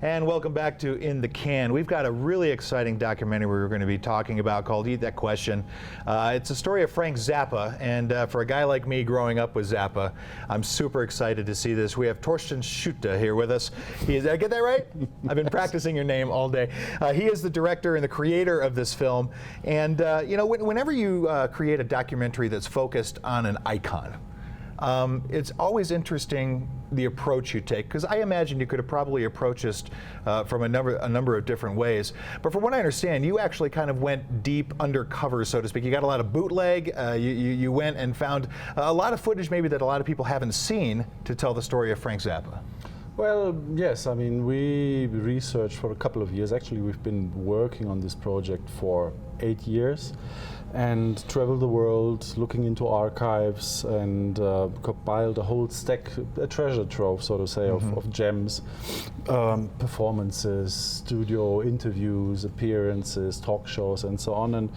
And welcome back to In the Can. We've got a really exciting documentary we're going to be talking about called Eat That Question. It's a story of Frank Zappa, and for a guy like me growing up with Zappa, I'm super excited to see this. We have Thorsten Schutte here with us. Did I get that right? I've been practicing your name all day. He is the director and the creator of this film. And you know, whenever you create a documentary that's focused on an icon, it's always interesting the approach you take, because I imagine you could have probably approached this from a number of different ways. But from what I understand, you actually kind of went deep undercover, so to speak. You got a lot of bootleg. You went and found a lot of footage maybe that a lot of people haven't seen to tell the story of Frank Zappa. Well, yes, I mean, we researched for a couple of years. Actually, we've been working on this project for 8 years and traveled the world looking into archives and compiled a whole stack, a treasure trove, so to say, of gems, performances, studio interviews, appearances, talk shows, and so on. And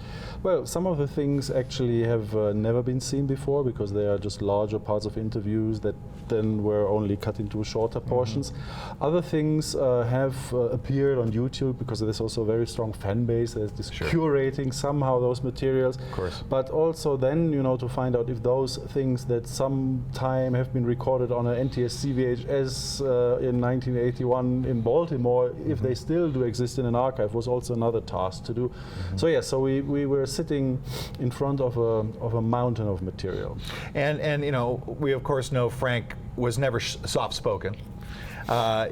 well, some of the things actually have never been seen before, because they are just larger parts of interviews that then were only cut into shorter portions. Other things have appeared on YouTube, because there's also a very strong fan base that is curating somehow those materials. Of course. But also then, you know, to find out if those things that sometime have been recorded on an NTSC VHS in 1981 in Baltimore, if they still do exist in an archive, was also another task to do. So yeah, so we were sitting in front of a mountain of material. And you know, we of course know Frank was never soft-spoken.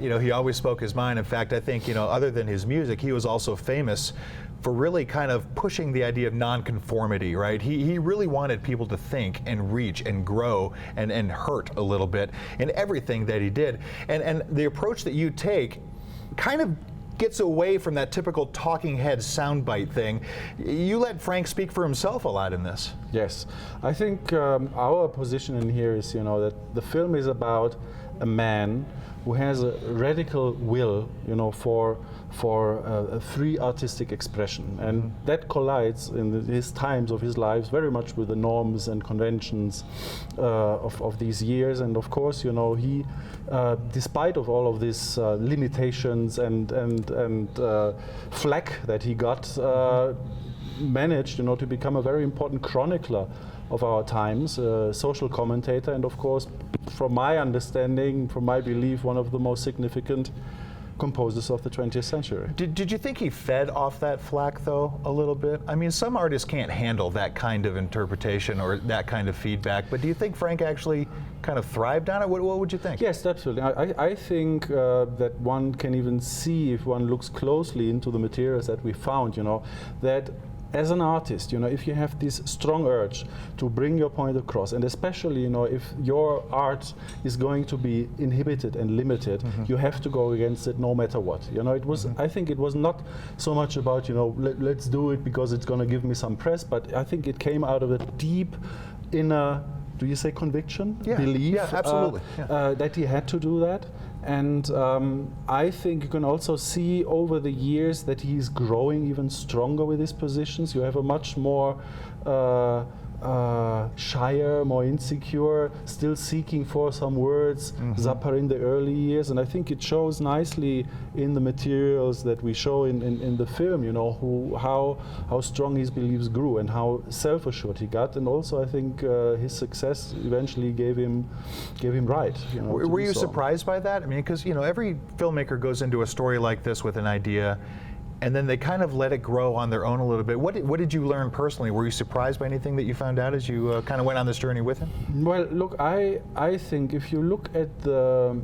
You know, he always spoke his mind. In fact, I think, you know, other than his music, he was also famous for really kind of pushing the idea of nonconformity, right? He really wanted people to think and reach and grow and hurt a little bit in everything that he did. And the approach that you take kind of gets away from that typical talking head soundbite thing. You let Frank speak for himself a lot in this. Yes, I think our position in here is, you know, that the film is about a man who has a radical will, you know, for a free artistic expression, and that collides in his times of his lives very much with the norms and conventions of these years. And of course, you know, he, despite of all of these limitations and flack that he got, managed, you know, to become a very important chronicler of our times, social commentator, and of course, from my understanding, from my belief, one of the most significant composers of the 20th century. Did you think he fed off that flack, though, a little bit? I mean, some artists can't handle that kind of interpretation or that kind of feedback, but do you think Frank actually kind of thrived on it? What would you think? Yes, absolutely. I think that one can even see, if one looks closely into the materials that we found, you know, that as an artist, you know, if you have this strong urge to bring your point across, and especially, you know, if your art is going to be inhibited and limited, you have to go against it no matter what. You know, it was, I think it was not so much about, you know, let's do it because it's going to give me some press, but I think it came out of a deep inner, do you say conviction? Yeah. Belief? Yeah, absolutely. That he had to do that. And I think you can also see over the years that he's growing even stronger with his positions. You have a much more shyer, more insecure, still seeking for some words, Zappa in the early years, and I think it shows nicely in the materials that we show in the film, you know, how strong his beliefs grew and how self-assured he got, and also I think his success eventually gave him right. You know, were you surprised by that? I mean, because, you know, every filmmaker goes into a story like this with an idea, and then they kind of let it grow on their own a little bit. What did you learn personally? Were you surprised by anything that you found out as you kind of went on this journey with him? Well, look, I think if you look at the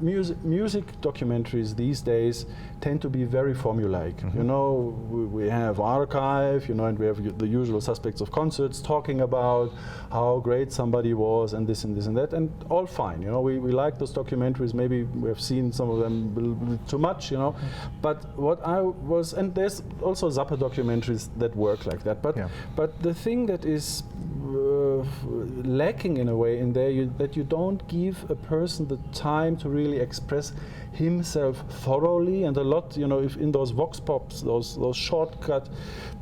music documentaries these days tend to be very formulaic. You know, we have archive, you know, and we have the usual suspects of concerts talking about how great somebody was and this and this and that, and all fine. You know, we like those documentaries. Maybe we have seen some of them a little bit too much, you know. But what I was, and there's also Zappa documentaries that work like that. But the thing that is lacking in a way in there, that you don't give a person the time to really express himself thoroughly, and a lot, if in those vox pops, those shortcut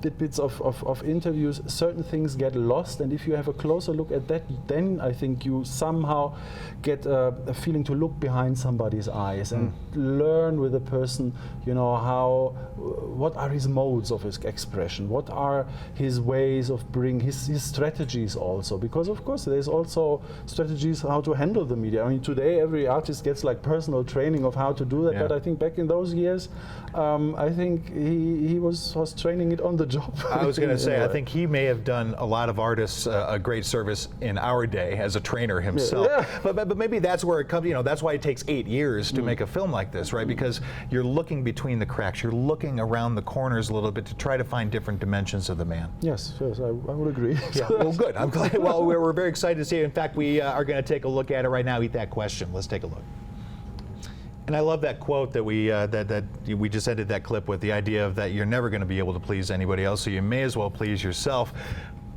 tidbits of interviews, certain things get lost, and if you have a closer look at that, then I think you somehow get a feeling to look behind somebody's eyes and learn with a person, what are his modes of his expression, what are his ways of bringing his strategies also, because of course there's also strategies how to handle the media. I mean, today every artist gets like personal training of how to do that, but I think back in those years, I think he was training it on the job. I was going to say, I think he may have done a lot of artists a great service in our day as a trainer himself. Yeah. But maybe that's where it comes, that's why it takes 8 years to make a film like this, right? Because you're looking between the cracks, you're looking around the corners a little bit to try to find different dimensions of the man. Yes, I would agree. Yeah, well, good. I'm glad. Well, we're very excited to see it. In fact, we are going to take a look at it right now. Eat That Question. Let's take a look. And I love that quote that we just ended that clip with, the idea of that you're never going to be able to please anybody else, so you may as well please yourself.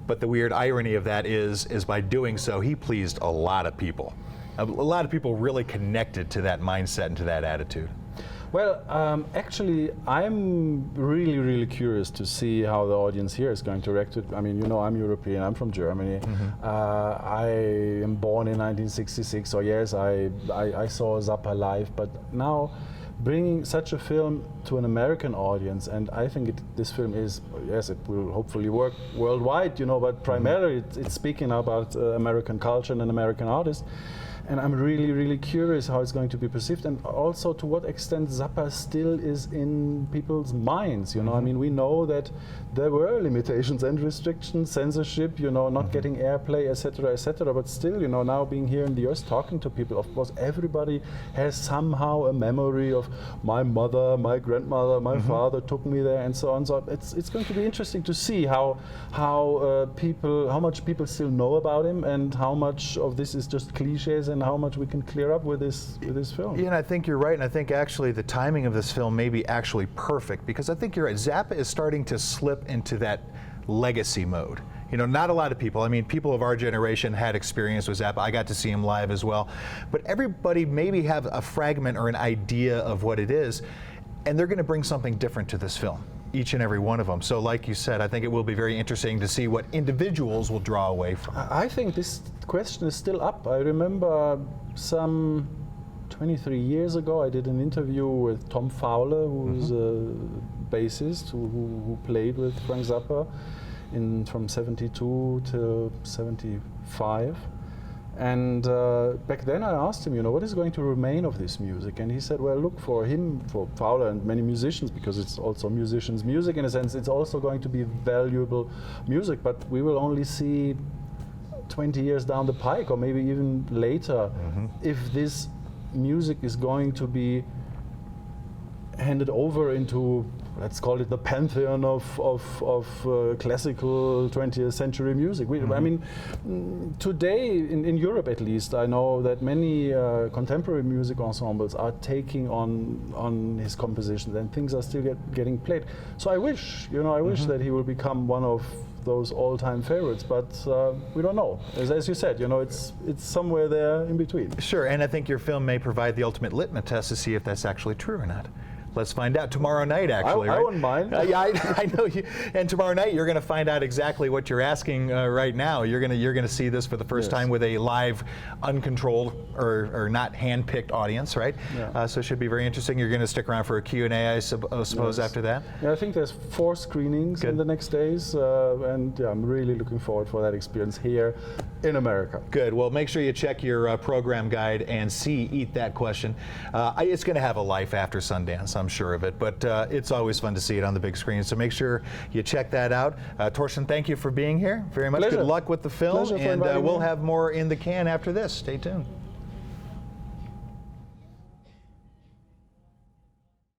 But the weird irony of that is by doing so, he pleased a lot of people. A lot of people really connected to that mindset and to that attitude. Well, actually, I'm really, really curious to see how the audience here is going to react to it. I mean, I'm European, I'm from Germany. I am born in 1966, so yes, I saw Zappa live, but now bringing such a film to an American audience, and I think this film is, yes, it will hopefully work worldwide, but primarily it's speaking about American culture and an American artist. And I'm really, really curious how it's going to be perceived, and also to what extent Zappa still is in people's minds. I mean, we know that there were limitations and restrictions, censorship, not getting airplay, etc., etc. But still, now being here in the US, talking to people, of course, everybody has somehow a memory of my mother, my grandmother, my father took me there, and so on. So it's going to be interesting to see how much people still know about him, and how much of this is just cliches, and how much we can clear up with this film. Yeah, and I think you're right, and I think actually the timing of this film may be actually perfect, because I think you're right. Zappa is starting to slip into that legacy mode. Not a lot of people, I mean, people of our generation had experience with Zappa. I got to see him live as well. But everybody maybe have a fragment or an idea of what it is, and they're going to bring something different to this film, each and every one of them. So like you said, I think it will be very interesting to see what individuals will draw away from it. I think this question is still up. I remember some 23 years ago, I did an interview with Tom Fowler, who's a bassist who played with Frank Zappa from 72 till 75. And back then I asked him, what is going to remain of this music? And he said, well, look, for him, for Fowler and many musicians, because it's also musicians' music in a sense, it's also going to be valuable music, but we will only see 20 years down the pike, or maybe even later, if this music is going to be handed over into, let's call it the pantheon of classical 20th century music. I mean, today in Europe at least, I know that many contemporary music ensembles are taking on his compositions, and things are still getting played. So I wish, that he will become one of those all-time favorites, but we don't know. As you said, it's somewhere there in between. Sure, and I think your film may provide the ultimate litmus test to see if that's actually true or not. Let's find out tomorrow night, actually. I right? wouldn't mind. Yeah, I know you. And tomorrow night, you're going to find out exactly what you're asking right now. You're going to see this for the first time with a live, uncontrolled or not hand-picked audience, right? Yeah. So it should be very interesting. You're going to stick around for a Q&A, I suppose, after that. Yeah, I think there's 4 screenings in the next days, and I'm really looking forward for that experience here in America. Good. Well, make sure you check your program guide and see Eat That Question. It's going to have a life after Sundance, I'm sure of it, but it's always fun to see it on the big screen, so make sure you check that out. Torsten, thank you for being here very much. Pleasure. Good luck with the film, Pleasure for and inviting we'll me. have more in the can after this. Stay tuned.